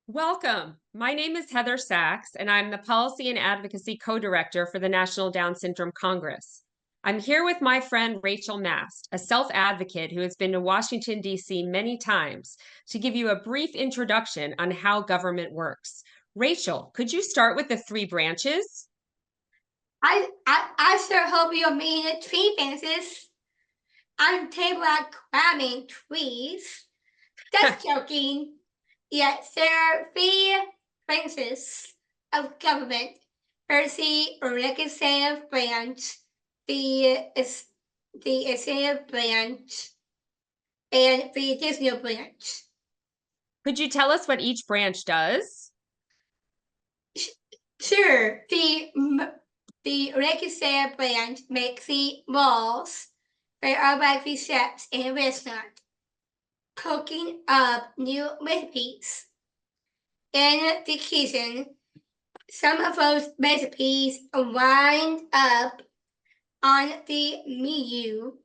Welcome. My name is Heather Sachs, and I'm the Policy and Advocacy Co-Director for the National Down Syndrome Congress. I'm here with my friend Rachel Mast, a self-advocate who has been to Washington, D.C. many times, to give you a brief introduction on how government works. Rachel, could you start with the three branches? I sure hope you'll mean the tree fences. On the table at climbing trees. Just joking. Yes, there are three branches of government. There's the legislative branch, the executive branch, and the judicial branch. Could you tell us what each branch does? Sure, the legislative branch makes the laws. They are like the chefs in a restaurant, cooking up new recipes. In the kitchen, some of those recipes wind up on the menu.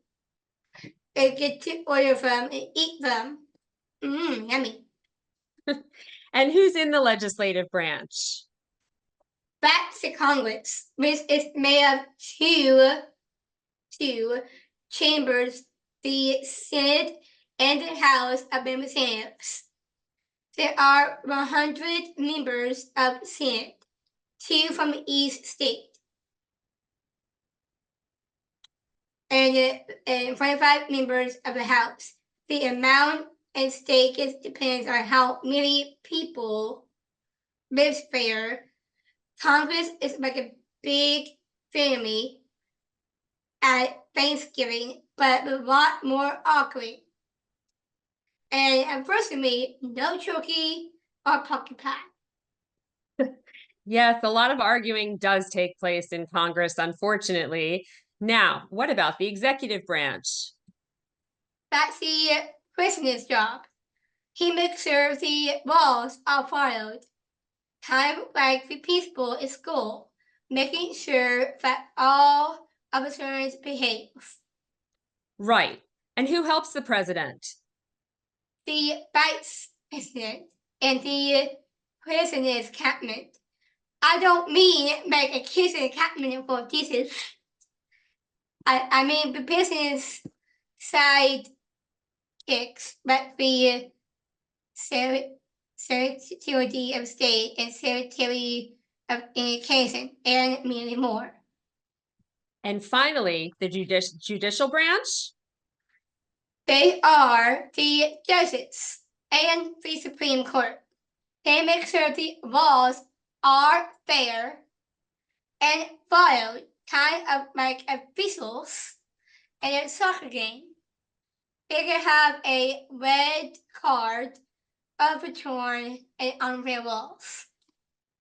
They get to order them and eat them. Yummy. And who's in the legislative branch? That's the Congress, which is made of two chambers, the Senate and the House of Representatives. There are 100 members of the Senate, 2 from each state, and 25 members of the House. The amount at stake depends on how many people live there. Congress is like a big family at Thanksgiving, but a lot more awkward. And unfortunately, no turkey or pumpkin pie. Yes, a lot of arguing does take place in Congress, unfortunately. Now, what about the executive branch? That's the president's job. He makes sure the laws are followed, kind of like the principal in school, making sure that all officers behave. Right. And who helps the president? The vice president and the president's cabinet. I don't mean like a kitchen cabinet for dishes. I mean the president's side kicks, but the Secretary of State and Secretary of Education, and many more. And finally, the judicial branch? They are the judges and the Supreme Court. They make sure the laws are fair and followed, kind of like officials in a soccer game. They can have a red card, overturn, and unfair laws.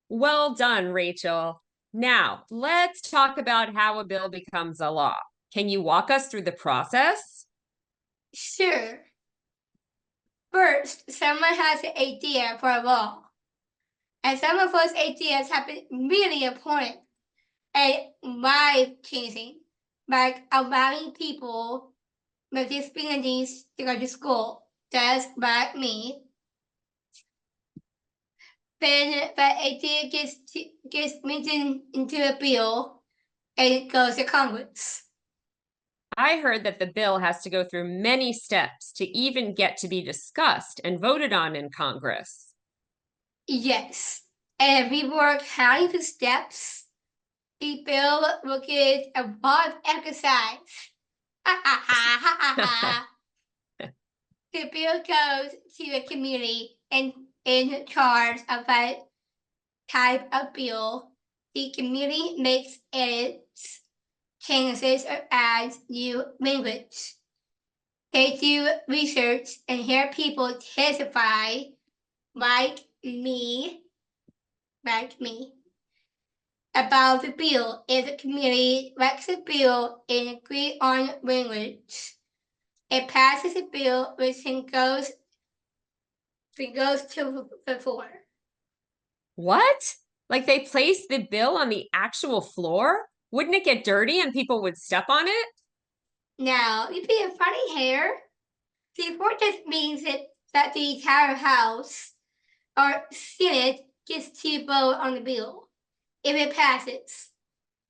Well done, Rachel. Now, let's talk about how a bill becomes a law. Can you walk us through the process? Sure. First, someone has an idea for a law. And some of those ideas have been really important and life-changing, like allowing people with disabilities to go to school, just like me. Then that idea gets mentioned into a bill and it goes to Congress. I heard that the bill has to go through many steps to even get to be discussed and voted on in Congress. Yes, and if we work hard the steps, the bill will get a lot of exercise. The bill goes to a committee in charge of that type of bill. The committee makes edits, changes, or adds new language. They do research and hear people testify, like me, about the bill. If the committee likes the bill and agree on language, it passes the bill, which then goes to the floor. What? Like they place the bill on the actual floor? Wouldn't it get dirty and people would step on it? Now, you'd be a funny hair. The floor just means that the entire house or Senate gets to vote on the bill. If it passes,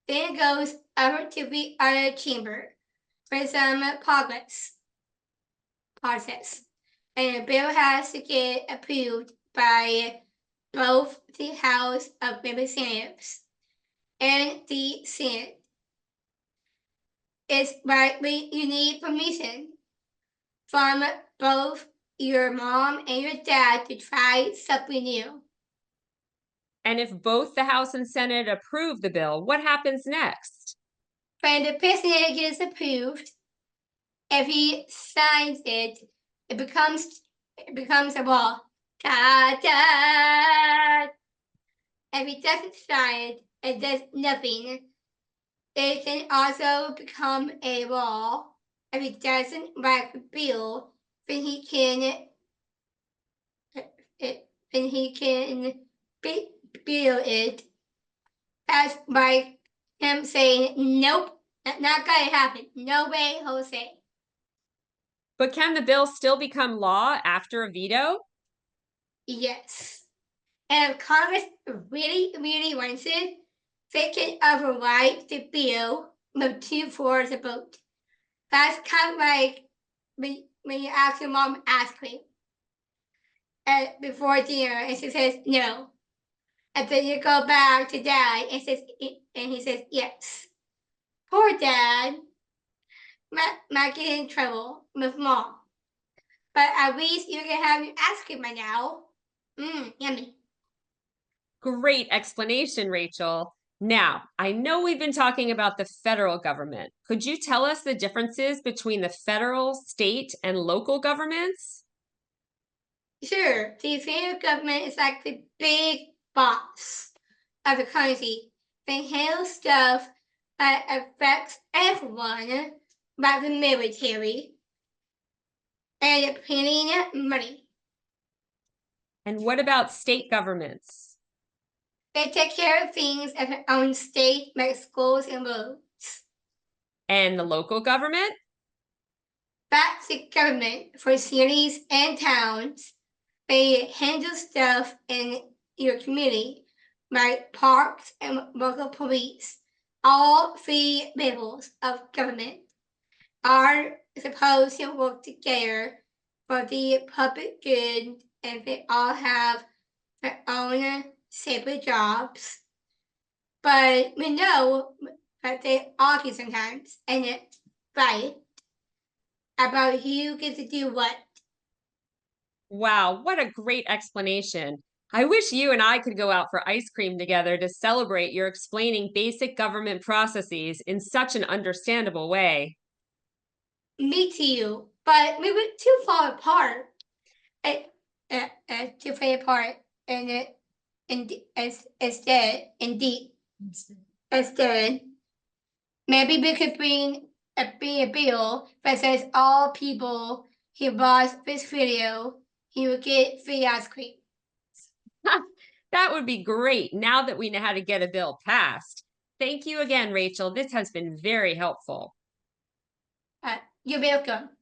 then it goes over to the other chamber for some process. And the bill has to get approved by both the House of Representatives and the Senate. It's likely you need permission from both your mom and your dad to try something new. And if both the House and Senate approve the bill, what happens next? When the president gets approved, if he signs it, it becomes a law. Ta-da! If he doesn't sign it, it does nothing. It can also become a law. If he doesn't like the bill, then he can bill it as by him saying, nope, that's not gonna happen. No way, Jose. But can the bill still become law after a veto? Yes. And if Congress really, really wants it, they can override the bill with 2/4 of vote. That's kind of like when you ask your mom ice cream before dinner and she says no. And then you go back to dad and he says yes. Poor dad might get in trouble with mom. But at least you can have your ice cream by now. Yummy. Great explanation, Rachel. Now, I know we've been talking about the federal government. Could you tell us the differences between the federal, state, and local governments? Sure, the federal government is like the big boss of the country. They handle stuff that affects everyone, like the military and printing money. And what about state governments? They take care of things at their own state, like schools and roads. And the local government? That's the government for cities and towns. They handle stuff in your community, like parks and local police. All three levels of government are supposed to work together for the public good, and they all have their own separate jobs. But we know that they argue sometimes and fight about who gets to do what. Wow, what a great explanation. I wish you and I could go out for ice cream together to celebrate your explaining basic government processes in such an understandable way. Me too, but we were too far apart. Too far apart, and instead, maybe we could bring a bill that says all people who watch this video, he will get free ice cream. That would be great now that we know how to get a bill passed. Thank you again, Rachel. This has been very helpful. You're welcome.